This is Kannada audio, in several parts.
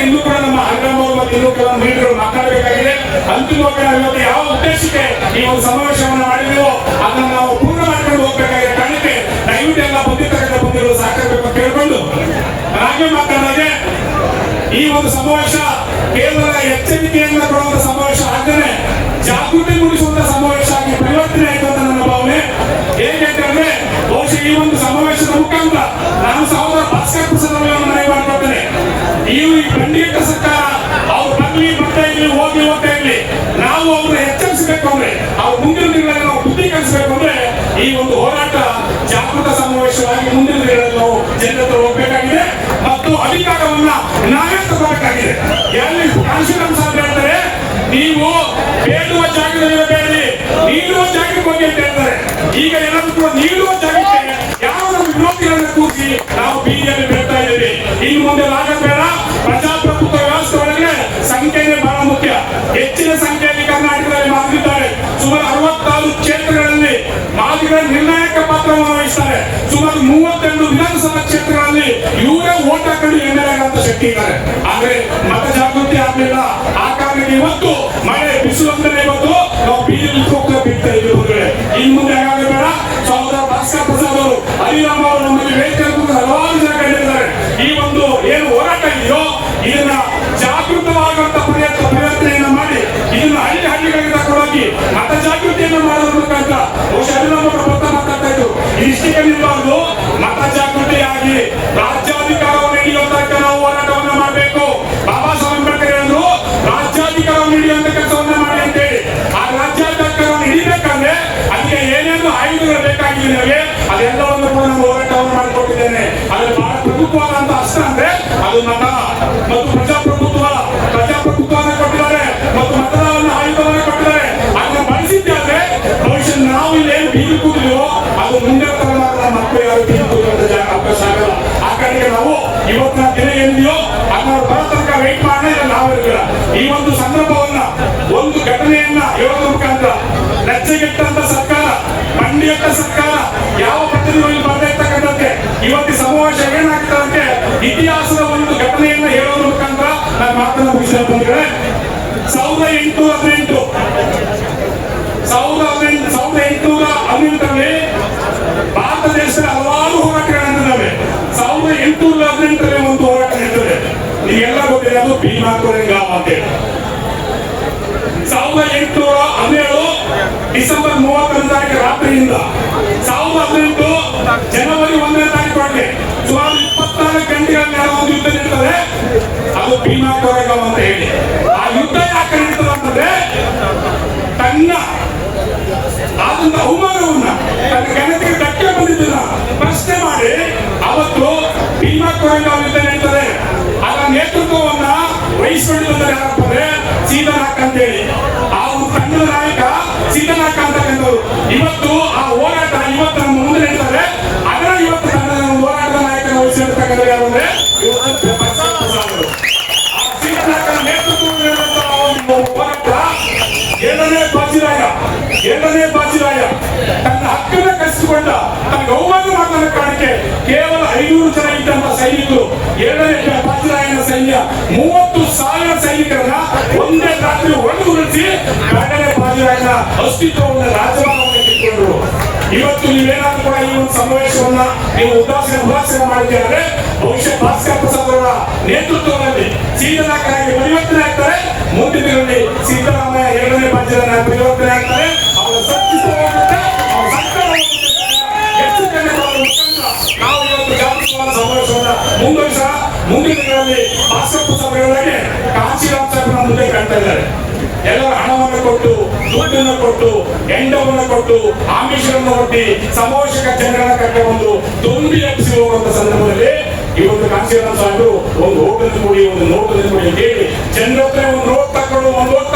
ಇನ್ನೂ ಕೂಡ ನಮ್ಮ ಹರಿರಾಮ್ ಅವರು ಮತ್ತು ಇನ್ನೂ ಕೆಲವು ಲೀಡರ್ಗಳು ಮಾತನಾಡಬೇಕಾಗಿದೆ. ಅಂತಿಮವಾಗಿ ನಾವು ಇವತ್ತು ಯಾವ ಉದ್ದೇಶಕ್ಕೆ ಈ ಒಂದು ಸಮಾವೇಶವನ್ನು ಮಾಡಿದೆವೋ ಅದನ್ನು ನಾವು ಪೂರ್ಣ ಮಾಡ್ಕೊಂಡು ಹೋಗ್ಬೇಕಾಗಿದೆ ಕಾರಣಕ್ಕೆ ದಯವಿಟ್ಟು ಎಲ್ಲ ಬಂದಿರಲು ಸಹಕರಿಸಬೇಕು ಅಂತ ಕೇಳಿಕೊಂಡು ಹಾಗೆ ಮಾತನಾಡಿದೆ. ಈ ಒಂದು ಸಮಾವೇಶ ಕೇವಲ ಎಚ್ಚರಿಕೆಯಿಂದ ಕೊಡುವಂತ ಸಮಾವೇಶ ಆಗದೆ ಜಾಗೃತಿ ಮೂಡಿಸುವಂತ ಸಮಾವೇಶ ಆಗಿ ಪರಿವರ್ತನೆ ಆಯಿತು ಅಂತ ನನ್ನ ಭಾವನೆ. ಹೇಗೆಂದ್ರೆ ಬಹುಶಃ ಈ ಒಂದು ಸಮಾವೇಶದ ಮುಖಾಂತರ ನಾನು ಸಹೋದರ ಭಾಸ್ಕರ್ ಪ್ರಸಾದ್ ಅವರನ್ನು ಮನವಿ ಮಾಡಿಕೊಳ್ತೇನೆ. ಈ ಖಂಡಿತ ಸರ್ಕಾರ ಅವ್ರು ಬರ್ಲಿ ಬರ್ತಾ ಇರ್ಲಿ ಹೋಗಿ ಹೋಗ್ತಾ ಇರ್ಲಿ, ನಾವು ಅವ್ರನ್ನ ಎಚ್ಚರಿಸಬೇಕು ಅಂದ್ರೆ ಅವ್ರ ಮುಂದಿನ ದಿನಗಳಲ್ಲಿ ನಾವು ಬುದ್ಧಿ ಕಲಿಸಬೇಕು ಅಂದ್ರೆ ಈ ಒಂದು ಹೋರಾಟ ಜಾಗೃತ ಸಮಾವೇಶವಾಗಿ ಮುಂದಿನ ದಿನಗಳಲ್ಲಿ ನಾವು ಜನರ ಹೋಗ್ಬೇಕಾಗಿದೆ ಮತ್ತು ಅಧಿಕಾರವನ್ನ ನಾವೇ ತಗೋಬೇಕಾಗಿದೆ. ಎಲ್ಲಿ ಕಾನ್ಶಿರಾಮ್ ಸಾಹೇಬ್ ಹೇಳ್ತಾರೆ, ನೀವು ಬೇಡುವ ಜಾಗದಲ್ಲಿರಬೇಡಿ, ನೀಡುವ ಜಾಗಕ್ಕೆ ಹೋಗಿ ಅಂತ ಹೇಳ್ತಾರೆ. ಈಗ ಎಲ್ಲರೂ ಕೂಡ ನೀಡುವ ಜಾಗಕ್ಕೆ ಯಾವ ನಮ್ಮ ವಿರೋಧಿಗಳನ್ನ ಕೂರಿಸಿ ನಾವು ಬೀದಿಯಲ್ಲಿ ಬೇಡ್ತಾ ಇದ್ದೀವಿ. ಇನ್ನು ಮುಂದೆ ಆಗಬೇಡ. ಪ್ರಜಾಪ್ರಭುತ್ವ ವ್ಯವಸ್ಥೆ ಒಳಗೆ ಸಂಖ್ಯೆಗೆ ಬಹಳ ಮುಖ್ಯ. ಹೆಚ್ಚಿನ ಸಂಖ್ಯೆಯಲ್ಲಿ ಕರ್ನಾಟಕದಲ್ಲಿ ಮಾತನಾಡಿದ್ದಾರೆ. ಸುಮಾರು 64 ಕ್ಷೇತ್ರಗಳಲ್ಲಿ ಮಾದಿಗರ ನಿರ್ಣಾಯಕ ಪಾತ್ರವನ್ನು ವಹಿಸ್ತಾರೆ. ಸುಮಾರು 32 ವಿಧಾನಸಭಾ ಕ್ಷೇತ್ರಗಳಲ್ಲಿ ಇವರೇ ಓಟ್ ಹಾಕೊಂಡು ಎಮ್ಮೆಲ್ಯೆ ಅಂತ ಶಕ್ತಿ ಇದ್ದಾರೆ. ಆದ್ರೆ ಮತ ಜಾಗೃತಿ ಆಗಲಿಲ್ಲ. ಆ ಕಾರಣಕ್ಕೆ ಇವತ್ತು ಮಳೆ ಬಿಸಿಲು ಅಂದ್ರೆ ಇವತ್ತು ನಾವು ಬೀದಿಯಲ್ಲಿ ಬಿಡ್ತಾ ಇದ್ದೀವಿ. ಇನ್ನು ಮುಂದೆ ಆಗಬೇಡ. ಸಹೋದರ ಭಾಸ್ಕರ್ ಪ್ರಸಾದ್ ಅವರು, ಹರಿರಾಮ್ ಅವರು ನಮ್ಮಲ್ಲಿ ವೇದಿಕೆ ಹಲವಾರು ಜನ ಕಂಡಿದ್ದಾರೆ. ಈ ಒಂದು ಏನು ಹೋರಾಟ ಇದೆಯೋ ಇದನ್ನ ಜಾಗೃತವಾಗುವಂತ ಪರಿವರ್ತನೆಯನ್ನ ಮಾಡಿ ಇದನ್ನ ಹಳ್ಳಿಗಳಿಗೆ ತಗೊಂಡೋಗಿ ಮತ ಜಾಗೃತಿಯನ್ನು ಮಾಡೋದ್ರ ಮುಖಾಂತರ ಬಹುಶಃ ಹರಿರಾಮ್ ಅವರು ಮಾತಾಡ್ತಾ ಇದ್ರು. ಇಷ್ಟಕ್ಕೆ ನಿಲ್ಲಬಾರ್ದು. ಮತ ಜಾಗೃತಿಯಾಗಿ ರಾಜ್ಯಾಧಿಕಾರವನ್ನು ಹಿಡಿಯುವ ತನಕ ನಾವು ಹೋರಾಟವನ್ನ ಮಾಡಬೇಕು. ಬಾಬಾ ಸಾಹೇಬ್ ಅಂಬೇಡ್ಕರ್ ಹೇಳಿದ್ರು, ರಾಜ್ಯಾಧಿಕಾರವನ್ನು ಹಿಡಿಯುವಂತ ಕೆಲಸವನ್ನ ಮಾಡಿ ಅಂತೇಳಿ. ಆ ರಾಜ್ಯಾಧಿಕಾರವನ್ನು ಹಿಡಿಬೇಕಂದ್ರೆ ಅದಕ್ಕೆ ಏನೇನು ಆಯುಧಗಳು ಬೇಕಾಗಿದೆ ನಮಗೆ ಅದೆಲ್ಲವನ್ನು ಕೂಡ ನಾನು ಹೋರಾಟವನ್ನು ಮಾಡಿಕೊಟ್ಟಿದ್ದೇನೆ. ಅದ್ರ ಬಹಳ ಪ್ರಮುಖವಾದಂತ ಅಸ್ತ್ರ ಅಂದ್ರೆ ಅದು ಮತ ಮತ್ತು ಪ್ರಜಾಪ್ರಭುತ್ವವನ್ನು ಕೊಟ್ಟಿದ್ದಾರೆ ಮತ್ತು ಮತದಾನವನ್ನು ಆಯುಧವನ್ನು ಕೊಟ್ಟಿದ್ದಾರೆ. ಅದನ್ನ ಬಳಸಿದ್ದಾದ್ರೆ ಭವಿಷ್ಯ ನಾವು ಇಲ್ಲೇನು ಬೀದಿ ಕೂತಿದೀವೋ ಅದು ಮುಂದೆ ತಲೆಮಾರಿನ ಮಕ್ಕಳು ಯಾರು ಬೀದಿ ಕೂಡುವಂತ ಅವಕಾಶ ಆಗಲ್ಲ. ಆ ಕಾರಣಕ್ಕೆ ನಾವು ಇವತ್ತಿನ ದಿನ ಏನಿದೆಯೋ ಅದನ್ನ ಬರೋ ತನಕ ವೇಟ್ ಮಾಡೋಣ. ನಾವಿರಲಿಲ್ಲ ಈ ಒಂದು ಸಂದರ್ಭವನ್ನ ಒಂದು ಘಟನೆಯನ್ನ ಹೇಳೋದ್ರ ಮುಖಾಂತರ ಲಜ್ಜೆಗೆಟ್ಟಂತ ಸರ್ಕಾರ, ಮಂಡಿಯಟ್ಟ ಸರ್ಕಾರ ಯಾವ ಪದ್ಧತಿಯಲ್ಲಿ ಬರಬೇಕಂತೆ ಇವತ್ತು ಸಮಾವೇಶ ಏನಾಗ್ತದಂತೆ ಇತಿಹಾಸದ ಒಂದು ಘಟನೆಯನ್ನ ಹೇಳೋದ್ರ ಮುಖಾಂತರ ನಾನು ಮಾತನ್ನ ಮುಗಿಸಿದ ಬಂದ್ರೆ 1818ರಲ್ಲಿ ಭಾರತ ದೇಶದಲ್ಲಿ ಹಲವಾರು ಹೋರಾಟಗಳು ನಡೆದಿದ್ದಾವೆ. 1818ರಲ್ಲಿ ಒಂದು ಹೋರಾಟ ನಡೆದಿದೆ. ನೀವೆಲ್ಲ ಗೊತ್ತಿದೆ, ಅದು ಭೀಮಾ ಕೊರೆಗಾಂವ್ ಅಂತೇಳಿ. 1817 ಡಿಸೆಂಬರ್ 31 ತಾರೀಕು ರಾತ್ರಿಯಿಂದ 1818 ಜನವರಿ 1ನೇ ತಾರೀಕು ಸುಮಾರು 24 ಗಂಟೆಗಳ ಮೇಲೆ ಒಂದು ಯುದ್ಧ ನಡೀತದೆ. ಅದು ಭೀಮಾ ಕೊರೆಗಾಂವ್ ಅಂತ ಹೇಳಿ. ಆ ಯುದ್ಧ ಯಾಕೆ ನಡೀತದೆ ಅಂತಂದ್ರೆ ತನ್ನ ಆದಂತ ಅವಮಾನವನ್ನ ತನ್ನ ಘನತೆಗೆ ಧಕ್ಕೆ ಬಂದಿದ್ದನ್ನ ಪ್ರಶ್ನೆ ಮಾಡಿ ಅವತ್ತು ಭೀಮಾ ಕೊರೆಗಾಂವ್ ಯುದ್ಧ ನಡೀತದೆ. ಅದರ ನೇತೃತ್ವವನ್ನ ವಹಿಸಿಕೊಂಡಿದ್ದಾರೆ ಯಾರಪ್ಪ ಅಂದ್ರೆ ಸೀತಾನಾಕ್ ಅಂತೇಳಿ. ಆ ತಂಡದ ನಾಯಕ ಸೀತಾನಾಕ್ ಅಂತಕ್ಕಂಥವ್ರು. ಇವತ್ತು ಆ ಹೋರಾಟ ಇವತ್ತು ನಮ್ಮ ಮುಂದೆ ನಡೀತಾರೆ. ಅದರ ಇವತ್ತು ತಂಡದ ಹೋರಾಟದ ನಾಯಕನ ವಹಿಸಿರ್ತಕ್ಕಂಥ ಯಾರು ಅಂದ್ರೆ ಆ ಸೀತಾನಾಕನ ನೇತೃತ್ವದ ಹೋರಾಟ ಎರಡನೇ ಬಾಜಿರಾಯ ತನ್ನ ಹಕ್ಕನ್ನು ಕಸಿದುಕೊಂಡ ತನ್ನ ಅವಮಾನ ಮಾಡಿದ ಕಾರಣಕ್ಕೆ ಕೇವಲ 500 ಜನ ಇದ್ದಂತ ಸೈನಿಕರು, ಎರಡನೇ ಬಾಜಿರಾಯನ ಸೈನ್ಯ 30,000 ಸೈನಿಕರನ್ನ ಒಂದೇ ರಾತ್ರಿ ಒಡೆದುರುಳಿಸಿ ಎರಡನೇ ಬಾಜಿರಾಯನ ಅಸ್ತಿತ್ವವನ್ನು ರಾಜಭವನಕ್ಕೆ ಕಿತ್ಕೊಂಡ್ರು. ಇವತ್ತು ನೀವೇನಾದ್ರೂ ಕೂಡ ಈ ಒಂದು ಸಮಾವೇಶವನ್ನ ನೀವು ಉದಾಸೀನ ಮಾಡಿದ್ದಾರೆ. ಬಹುಶಃ ಭಾಸ್ಕರ್ ಪ್ರಸಾದ್ ಅವರ ನೇತೃತ್ವದಲ್ಲಿ ಸೀತಾನಾಕರಾಗಿ ಪರಿವರ್ತನೆ ಆಗ್ತಾರೆ. ಮುಂದಿನ ದಿನಗಳಲ್ಲಿ ಸಿದ್ದರಾಮಯ್ಯ ಎರಡನೇ ಬಾಜಿರಾಯನ ಪರಿವರ್ತನೆ ಆಗ್ತಾರೆ. ಅವರ ನಾವು ಇವತ್ತು ಜಾಗೃತವಾದ ಸಮಾವೇಶವನ್ನ ಮುಂದುವರಿಸೋಣ. ಮುಂದಿನ ದಿನಗಳಲ್ಲಿ ಭಾಸ್ಕರ್ ಪ್ರಸಾದ್ ಅವರಿಗೆ ಕಾಂಚೀರಾಮ್ ಸಾಹೇಬ್ರ ಮುಂದೆ ಕಾಣ್ತಾ ಇದ್ದಾರೆ. ಎಲ್ಲರ ಹಣವನ್ನು ಕೊಟ್ಟು, ದುಡ್ಡನ್ನು ಕೊಟ್ಟು, ಎಂಡವನ್ನು ಕೊಟ್ಟು, ಆಮಿಷವನ್ನು ಒಡ್ಡಿ ಸಮಾವೇಶಕ ಜನರನ್ನ ಕರ್ಕೊಂಡು ತುಂಬಿ ಎಬ್ಬಿಸಿ ಹೋಗುವಂತ ಸಂದರ್ಭದಲ್ಲಿ ಇವತ್ತು ಕಾಂಚೀರಾಮ್ ಸಾಹೇಬರು ಒಂದು ಓಟನ್ನು ಕೂಡಿ, ಒಂದು ನೋಟನ್ನು ಕೂಡಿ ಹೇಳಿ ಜನರ ಹತ್ರ ಒಂದು ಓಟ್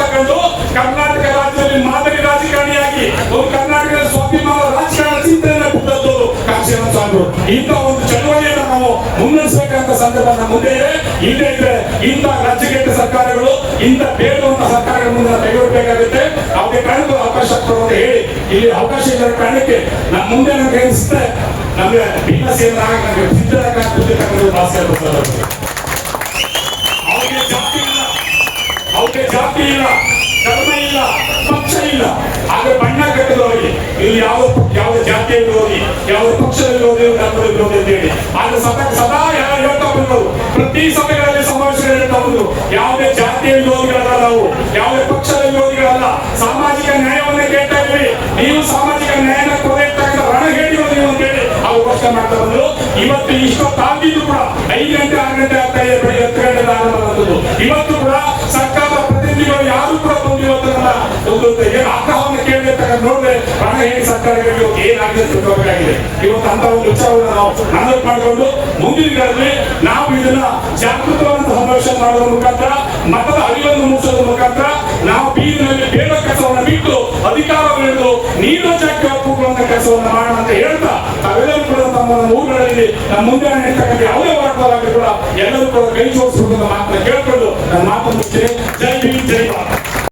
ತಕೊಂಡು ಕರ್ನಾಟಕ ರಾಜ್ಯದಲ್ಲಿ ಮಾದರಿ ರಾಜಕಾರಣಿಯಾಗಿ ಒಂದು ಕರ್ನಾಟಕದ ಸ್ವಾಭಿಮಾನ ರಾಜಕಾರಣ ಚಿಂತನೆ ಬಿಟ್ಟದ್ದು ಕಾಂಚೀರಾಮ್ ಸಾಹೇಬರು. ಇಂಥ ಒಂದು ಚಳವಳಿಯನ್ನು ನಾವು ಮುನ್ನಡೆಸಬೇಕಂತ ಸಂದರ್ಭ ನಮ್ಮ ಮುಂದೆ ಇದೆ. ಇಲ್ಲೇ ಇದ್ರೆ ಇಂಥ ರಾಜ್ಯಗೆಟ್ಟ ಸರ್ಕಾರಗಳು, ಇಂಥ ಬೇಡುವಂತ ಸರ್ಕಾರಗಳ ಮುಂದೆ ತೆಗೆದುಕೊಳ್ಳಬೇಕಾಗುತ್ತೆ. ಅವ್ರಿಗೆ ಕಾರಣಕ್ಕೂ ಅವಕಾಶ ಕೊಡುವಂತ ಹೇಳಿ ಇಲ್ಲಿ ಅವಕಾಶ ಇಲ್ಲದ ಕಾರಣಕ್ಕೆ ನಮ್ಮ ಮುಂದೆ ನಮ್ಗೆ ಅನಿಸುತ್ತೆ ನಮ್ಗೆ ಭೀಮಸೇನ ಸಿದ್ಧರಾಗ ಭಾಸ್ಕರ್ ಪ್ರಸಾದ್ ಅವ್ರಿಗೆ ಜಾತಿ ಇಲ್ಲ, ಧರ್ಮ ಇಲ್ಲ, ಪಕ್ಷ ಇಲ್ಲ. ಆದ್ರೆ ಬಣ್ಣ ಕಟ್ಟಿದವರಿಗೆ ಇಲ್ಲಿ ಯಾವ ಜಾತಿಯ ವಿರೋಧಿ, ಯಾವ ಪಕ್ಷದ ವಿರೋಧಿ, ಧರ್ಮದ ವಿರೋಧಿ ಅಂತ ಹೇಳಿ ಆದ್ರೆ ಸದಾ ಯಾರು ಹೇಳ್ತಾ ಬಂದರು, ಪ್ರತಿ ಸಭೆಗಳಲ್ಲಿ ಸಮಾವೇಶಗಳು ಹೇಳ್ತಾ ಬಂದರು, ಯಾವುದೇ ಜಾತಿಯ ವಿರೋಧಿಗಳಲ್ಲ, ನಾವು ಯಾವುದೇ ಪಕ್ಷದ ವಿರೋಧಿಗಳಲ್ಲ, ಸಾಮಾಜಿಕ ನ್ಯಾಯವನ್ನ ಕೇಳ್ತಾ ಇದ್ವಿ. ನೀವು ಸಾಮಾಜಿಕ ನ್ಯಾಯನ ಕೊರತಕ್ಕಂಥ ರಣ ಹೇಳಿದ್ರು ನೀವು ಅಂತ ಹೇಳಿ ಅವ್ರು ಘೋಷಣೆ ಮಾಡ್ತಾ ಬಂದ್ರು. ಇವತ್ತು ಇಷ್ಟೊತ್ತಾಗಿದ್ದು ಕೂಡ 5 ಗಂಟೆ 6 ಗಂಟೆ ಆಗ್ತಾ ಇದೆ, ಬೆಳಿಗ್ಗೆ 10 ಗಂಟೆ ಆರಂಭವಾಗುವುದು. ಇವತ್ತು ಕೂಡ ಸರ್ಕಾರದ ಪ್ರತಿನಿಧಿಗಳು ಯಾರು ಕೂಡ ಬಂದು ಇವತ್ತು ಒಂದು ಏನು ಆಗ್ರಹವನ್ನು ಕೇಳಬೇಕಂತ ನೋಡಿದ್ರೆ ರಣ ಹೇಳಿ ಸರ್ಕಾರಗಳಿಗೆ ಏನಾಗಿದೆ ತಿಳ್ಕೋಬೇಕಾಗಿದೆ. ಇವತ್ತು ಅಂತ ಒಂದು ವಿಚಾರವನ್ನು ನಾವು ಮನವರಿಕೆ ಮಾಡಿಕೊಂಡು ಮುಂದಿನ ದಿನಗಳಲ್ಲಿ ನಾವು ಇದನ್ನ ಜಾಗೃತವಾದ ಸಮಾವೇಶ ಮಾಡುವ ಮುಖಾಂತರ, ಮತದ ಅರಿವನ್ನು ಮೂಡಿಸೋದ್ರ ಮುಖಾಂತರ ನಾವು ಬೀದಿನಲ್ಲಿ ಬೇಡ ಕೆಲಸವನ್ನು ಬಿಟ್ಟು ಅಧಿಕಾರವನ್ನು ಹಿಡಿದು ನೀರು ಜಾತಿ ಒಪ್ಪುವಂತ ಕೆಲಸವನ್ನು ಮಾಡೋಣ ಅಂತ ಹೇಳ್ತಾ ತಾವೆಲ್ಲರೂ ಕೂಡ ತಮ್ಮ ಊರುಗಳಲ್ಲಿ ನಮ್ಮ ಮುಂದೆ ಇರ್ತಕ್ಕಂಥ ಯಾವುದೇ ಹೋರಾಟವಾಗಿ ಕೂಡ ಎಲ್ಲರೂ ಕೂಡ ಕೈ ಜೋಡಿಸಬೇಕು ಅಂತ ಮಾತನ್ನ ಕೇಳ್ಕೊಂಡು ನನ್ನ ಮಾತನ್ನು ಮುಗಿಸ್ತೇನೆ. ಜೈ ಭೀಮ್, ಜೈ ಭಾರತ್.